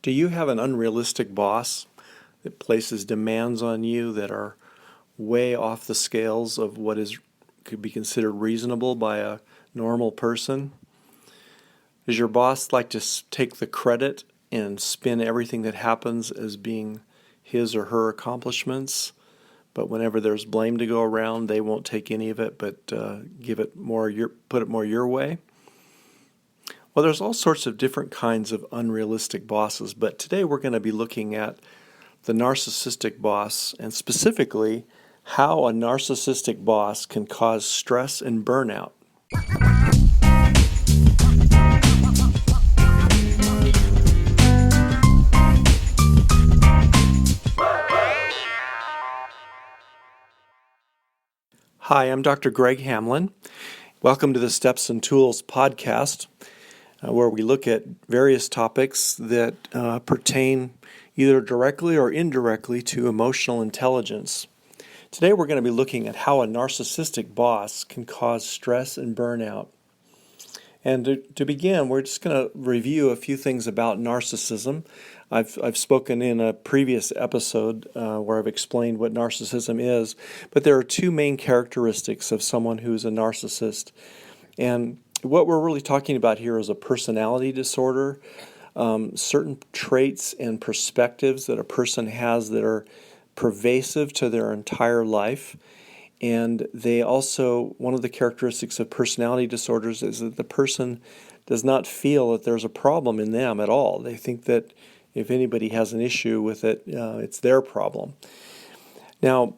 Do you have an unrealistic boss that places demands on you that are way off the scales of what could be considered reasonable by a normal person? Does your boss like to take the credit and spin everything that happens as being his or her accomplishments, but whenever there's blame to go around, they won't take any of it, but put it more your way? Well, there's all sorts of different kinds of unrealistic bosses, but today we're going to be looking at the narcissistic boss, and specifically how a narcissistic boss can cause stress and burnout. Hi, I'm Dr. Greg Hamlin. Welcome to the Steps and Tools podcast, where we look at various topics that pertain either directly or indirectly to emotional intelligence. Today we're going to be looking at how a narcissistic boss can cause stress and burnout. And to begin, we're just going to review a few things about narcissism. I've spoken in a previous episode where I've explained what narcissism is, but there are two main characteristics of someone who's a narcissist. And what we're really talking about here is a personality disorder, certain traits and perspectives that a person has that are pervasive to their entire life. And they also, one of the characteristics of personality disorders is that the person does not feel that there's a problem in them at all. They think that if anybody has an issue with it, it's their problem. Now,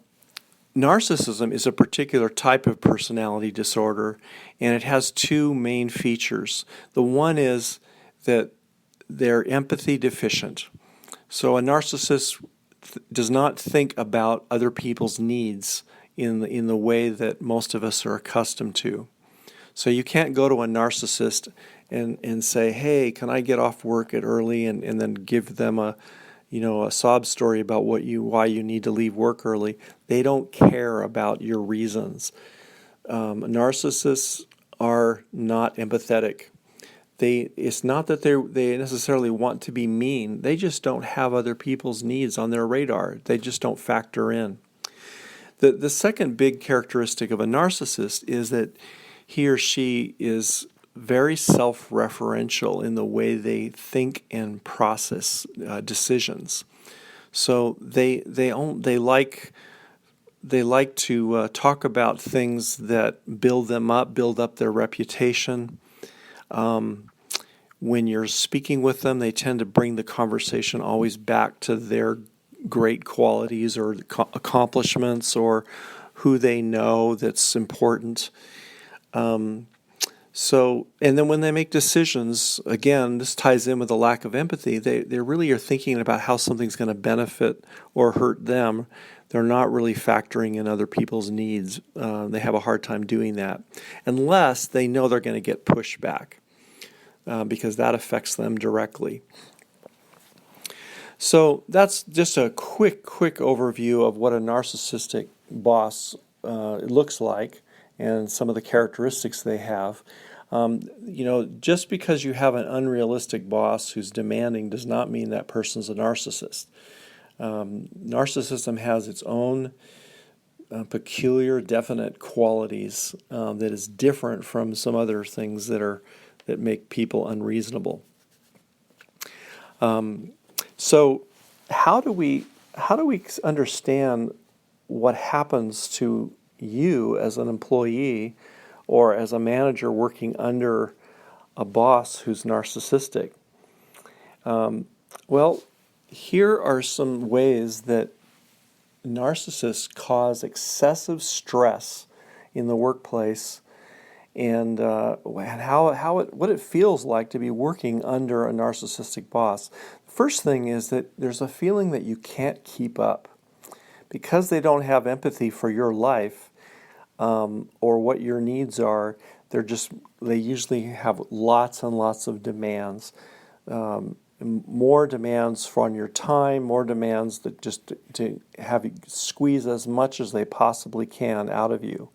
narcissism is a particular type of personality disorder, and it has two main features. The one is that they're empathy deficient. So a narcissist does not think about other people's needs in the way that most of us are accustomed to. So you can't go to a narcissist and say, hey, can I get off work at early, and then give them a sob story about why you need to leave work early. They don't care about your reasons. Narcissists are not empathetic. It's not that they necessarily want to be mean. They just don't have other people's needs on their radar. They just don't factor in. The second big characteristic of a narcissist is that he or she is very self-referential in the way they think and process decisions. So they like to talk about things that build them up, build up their reputation. When you're speaking with them, they tend to bring the conversation always back to their great qualities or accomplishments or who they know that's important. And then when they make decisions, again, this ties in with a lack of empathy. They really are thinking about how something's going to benefit or hurt them. They're not really factoring in other people's needs. They have a hard time doing that, unless they know they're going to get pushback, because that affects them directly. So that's just a quick overview of what a narcissistic boss looks like and some of the characteristics they have. Just because you have an unrealistic boss who's demanding does not mean that person's a narcissist. Narcissism has its own peculiar, definite qualities that is different from some other things that make people unreasonable. So how do we understand what happens to you as an employee or as a manager working under a boss who's narcissistic? Well, here are some ways that narcissists cause excessive stress in the workplace, and what it feels like to be working under a narcissistic boss. First thing is that there's a feeling that you can't keep up. Because they don't have empathy for your life or what your needs are, they usually have lots and lots of demands. More demands on your time, more demands that just to have you squeeze as much as they possibly can out of you.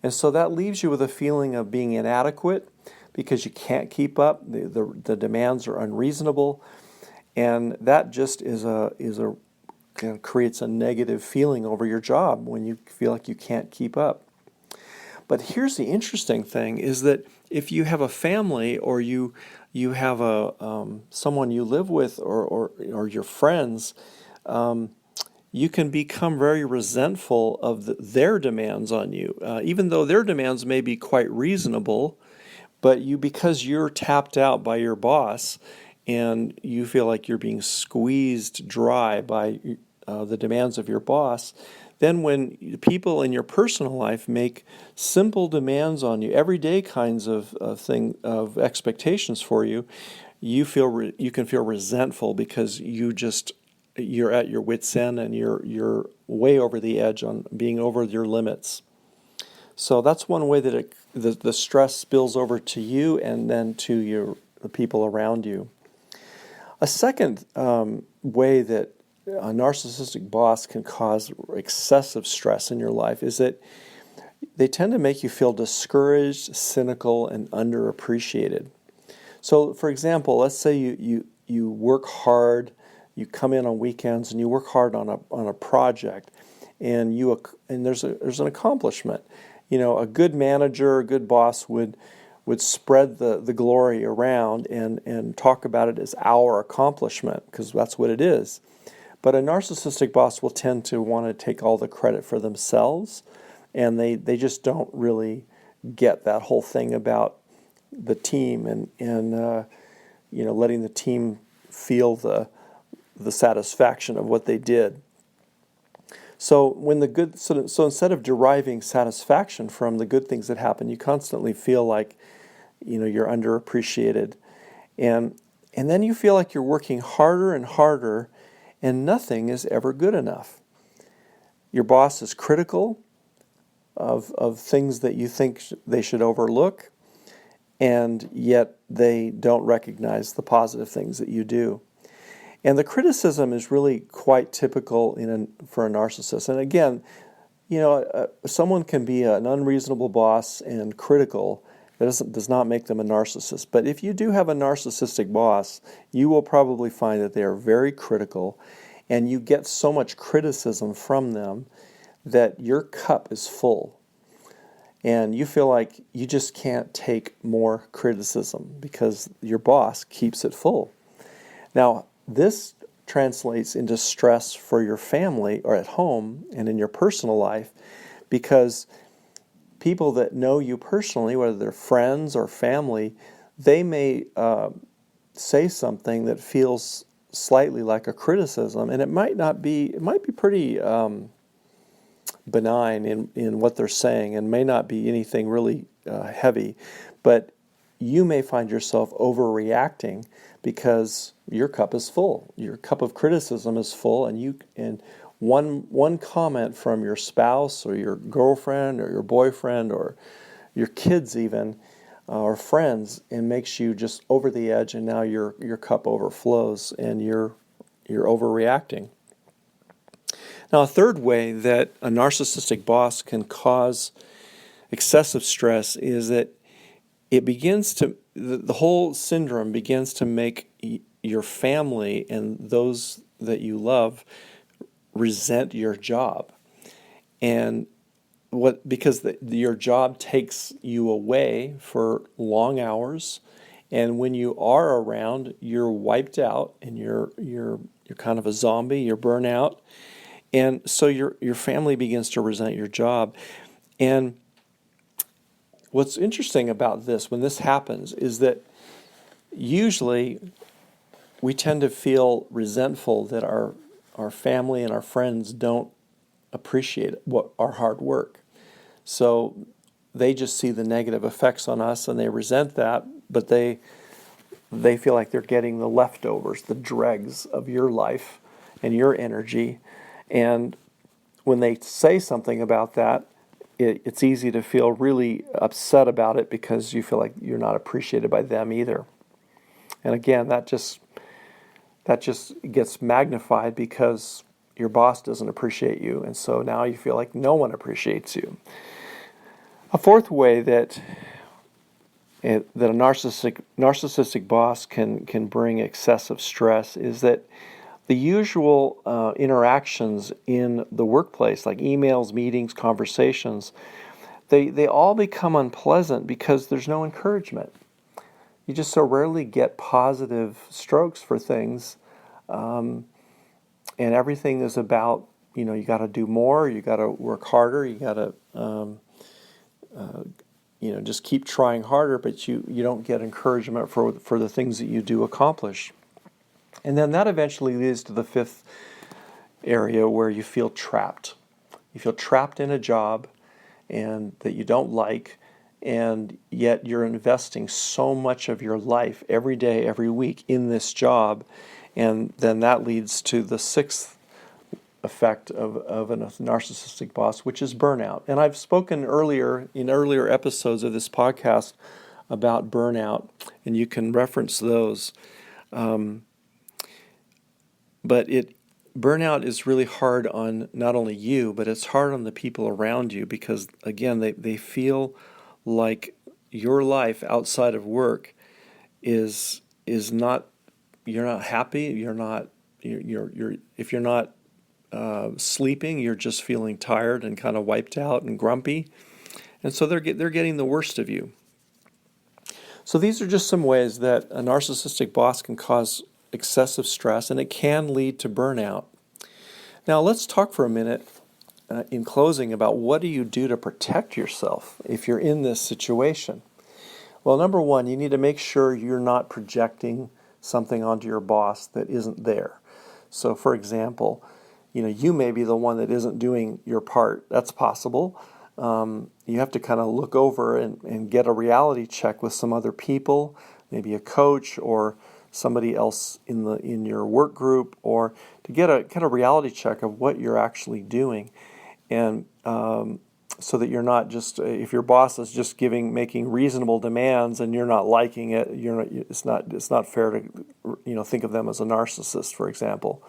And so that leaves you with a feeling of being inadequate because you can't keep up. The demands are unreasonable. And that just kind of creates a negative feeling over your job when you feel like you can't keep up. But here's the interesting thing is that if you have a family or you have someone you live with or your friends, you can become very resentful of their demands on you, even though their demands may be quite reasonable. But because you're tapped out by your boss and you feel like you're being squeezed dry by the demands of your boss, then when people in your personal life make simple demands on you, everyday kinds of expectations for you, you can feel resentful because you're at your wit's end and you're way over the edge on being over your limits. So that's one way that the stress spills over to you and then to the people around you. A second way that a narcissistic boss can cause excessive stress in your life is that they tend to make you feel discouraged, cynical, and underappreciated. So, for example, let's say you work hard, you come in on weekends and you work hard on a project, and there's an accomplishment. A good manager, a good boss would spread the glory around and talk about it as our accomplishment, because that's what it is. But a narcissistic boss will tend to want to take all the credit for themselves, and they just don't really get that whole thing about the team and letting the team feel the satisfaction of what they did. So so instead of deriving satisfaction from the good things that happen, you constantly feel like you're underappreciated, and then you feel like you're working harder and harder, and nothing is ever good enough. Your boss is critical of things that you think they should overlook, and yet they don't recognize the positive things that you do. And the criticism is really quite typical for a narcissist. And again, someone can be an unreasonable boss and critical. That does not make them a narcissist. But if you do have a narcissistic boss, you will probably find that they are very critical, and you get so much criticism from them that your cup is full. And you feel like you just can't take more criticism because your boss keeps it full. Now, this translates into stress for your family or at home and in your personal life, because people that know you personally, whether they're friends or family, they may say something that feels slightly like a criticism, and it might be pretty benign in what they're saying and may not be anything really heavy, but you may find yourself overreacting because your cup is full. Your cup of criticism is full, and one comment from your spouse or your girlfriend or your boyfriend or your kids even or friends, and makes you just over the edge, and now your cup overflows and you're overreacting. Now, a third way that a narcissistic boss can cause excessive stress is that the whole syndrome begins to make your family and those that you love resent your job. And because your job takes you away for long hours, and when you are around, you're wiped out and you're kind of a zombie, you're burnout. And so your family begins to resent your job. And what's interesting about this, when this happens, is that usually we tend to feel resentful that our family and our friends don't appreciate our hard work. So they just see the negative effects on us and they resent that, but they feel like they're getting the leftovers, the dregs of your life and your energy. And when they say something about that, it's easy to feel really upset about it because you feel like you're not appreciated by them either. And again, that just gets magnified because your boss doesn't appreciate you, and so now you feel like no one appreciates you. A fourth way that that a narcissistic boss can bring excessive stress is that the usual interactions in the workplace, like emails, meetings, conversations, they all become unpleasant because there's no encouragement. You just so rarely get positive strokes for things, and everything is about, you got to do more, you got to work harder, you got to just keep trying harder, but you don't get encouragement for the things that you do accomplish. And then that eventually leads to the fifth area where you feel trapped. You feel trapped in a job and that you don't like, and yet you're investing so much of your life every day, every week in this job, and then that leads to the sixth effect of a narcissistic boss, which is burnout. And I've spoken in earlier episodes of this podcast about burnout, and you can reference those. But burnout is really hard on not only you, but it's hard on the people around you because, again, they feel like your life outside of work is not, you're not happy, if you're not sleeping, you're just feeling tired and kind of wiped out and grumpy. And so they're getting the worst of you. So these are just some ways that a narcissistic boss can cause excessive stress, and it can lead to burnout. Now let's talk for a minute in closing about what do you do to protect yourself if you're in this situation. Well, number one, you need to make sure you're not projecting something onto your boss that isn't there. So for example, you may be the one that isn't doing your part. That's possible. You have to kind of look over and get a reality check with some other people, maybe a coach or somebody else in your work group, or to get a kind of reality check of what you're actually doing, and so that you're not just, if your boss is just making reasonable demands and you're not liking it, it's not fair to think of them as a narcissist, for example.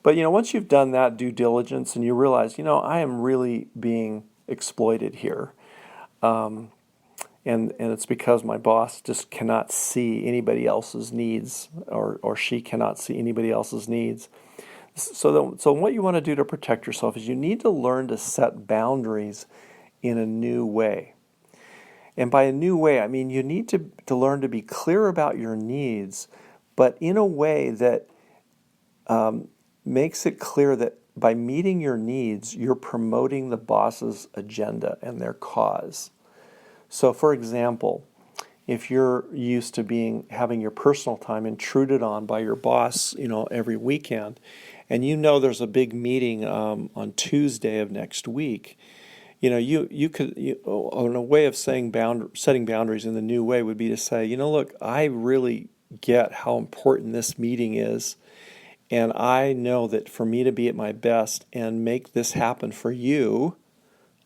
But once you've done that due diligence and you realize, I am really being exploited here, and it's because my boss just cannot see anybody else's needs, or she cannot see anybody else's needs. So what you want to do to protect yourself is you need to learn to set boundaries in a new way. And by a new way, I mean you need to learn to be clear about your needs, but in a way that makes it clear that by meeting your needs, you're promoting the boss's agenda and their cause. So, for example, if you're used to having your personal time intruded on by your boss, every weekend, and there's a big meeting on Tuesday of next week, you could, a way of setting boundaries in the new way would be to say, look, I really get how important this meeting is, and I know that for me to be at my best and make this happen for you,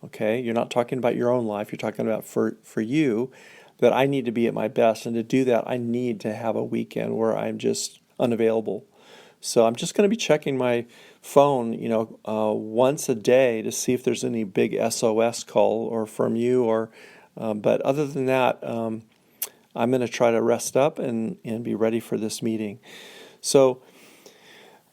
okay, you're not talking about your own life, you're talking about for you, that I need to be at my best, and to do that I need to have a weekend where I'm just unavailable. So I'm just going to be checking my phone, once a day to see if there's any big SOS call or from you, but other than that, I'm going to try to rest up and be ready for this meeting. So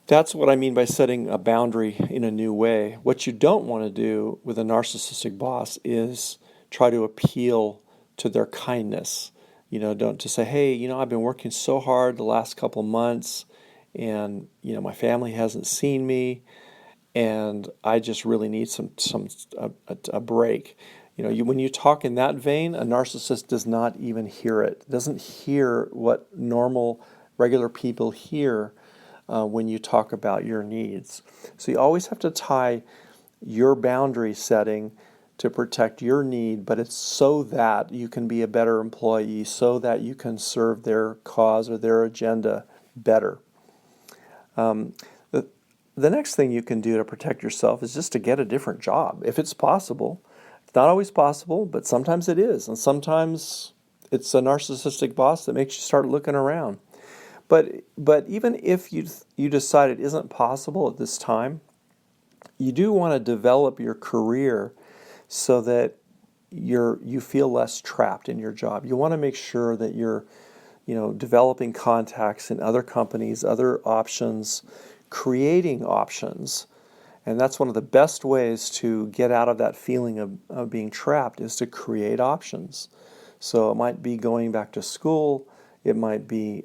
that's what I mean by setting a boundary in a new way. What you don't want to do with a narcissistic boss is try to appeal to their kindness. Don't just say, hey, I've been working so hard the last couple months, and my family hasn't seen me, and I just really need a break. When you talk in that vein, a narcissist does not even hear it. Doesn't hear what normal, regular people hear when you talk about your needs. So you always have to tie your boundary setting to protect your need, but it's so that you can be a better employee, so that you can serve their cause or their agenda better. The next thing you can do to protect yourself is just to get a different job, if it's possible. It's not always possible, but sometimes it is, and sometimes it's a narcissistic boss that makes you start looking around. But even if you decide it isn't possible at this time, you do want to develop your career so that you feel less trapped in your job. You want to make sure that you're developing contacts in other companies, other options, creating options. And that's one of the best ways to get out of that feeling of being trapped, is to create options. So it might be going back to school. It might be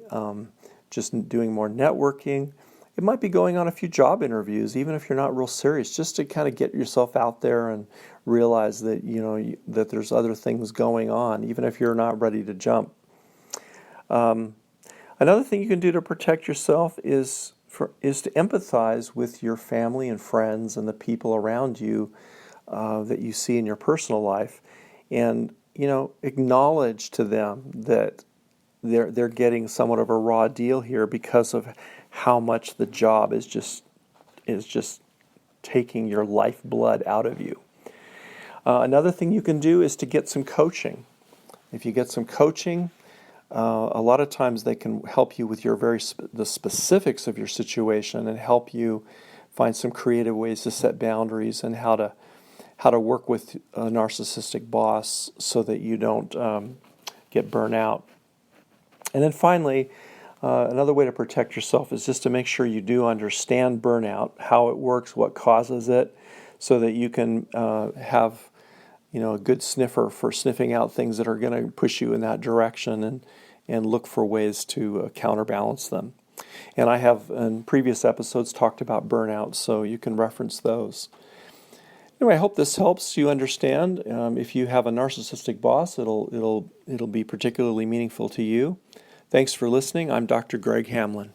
just doing more networking. It might be going on a few job interviews, even if you're not real serious, just to kind of get yourself out there and realize that that there's other things going on, even if you're not ready to jump. Another thing you can do to protect yourself is to empathize with your family and friends and the people around you that you see in your personal life, and acknowledge to them that they're getting somewhat of a raw deal here because of how much the job is just taking your lifeblood out of you. Another thing you can do is to get some coaching. If you get some coaching, a lot of times they can help you with the specifics of your situation and help you find some creative ways to set boundaries and how to work with a narcissistic boss so that you don't get burnt out. And then finally, another way to protect yourself is just to make sure you do understand burnout, how it works, what causes it, so that you can have a good sniffer for sniffing out things that are going to push you in that direction, and look for ways to counterbalance them. And I have in previous episodes talked about burnout, so you can reference those. Anyway, I hope this helps you understand. If you have a narcissistic boss, it'll be particularly meaningful to you. Thanks for listening. I'm Dr. Greg Hamlin.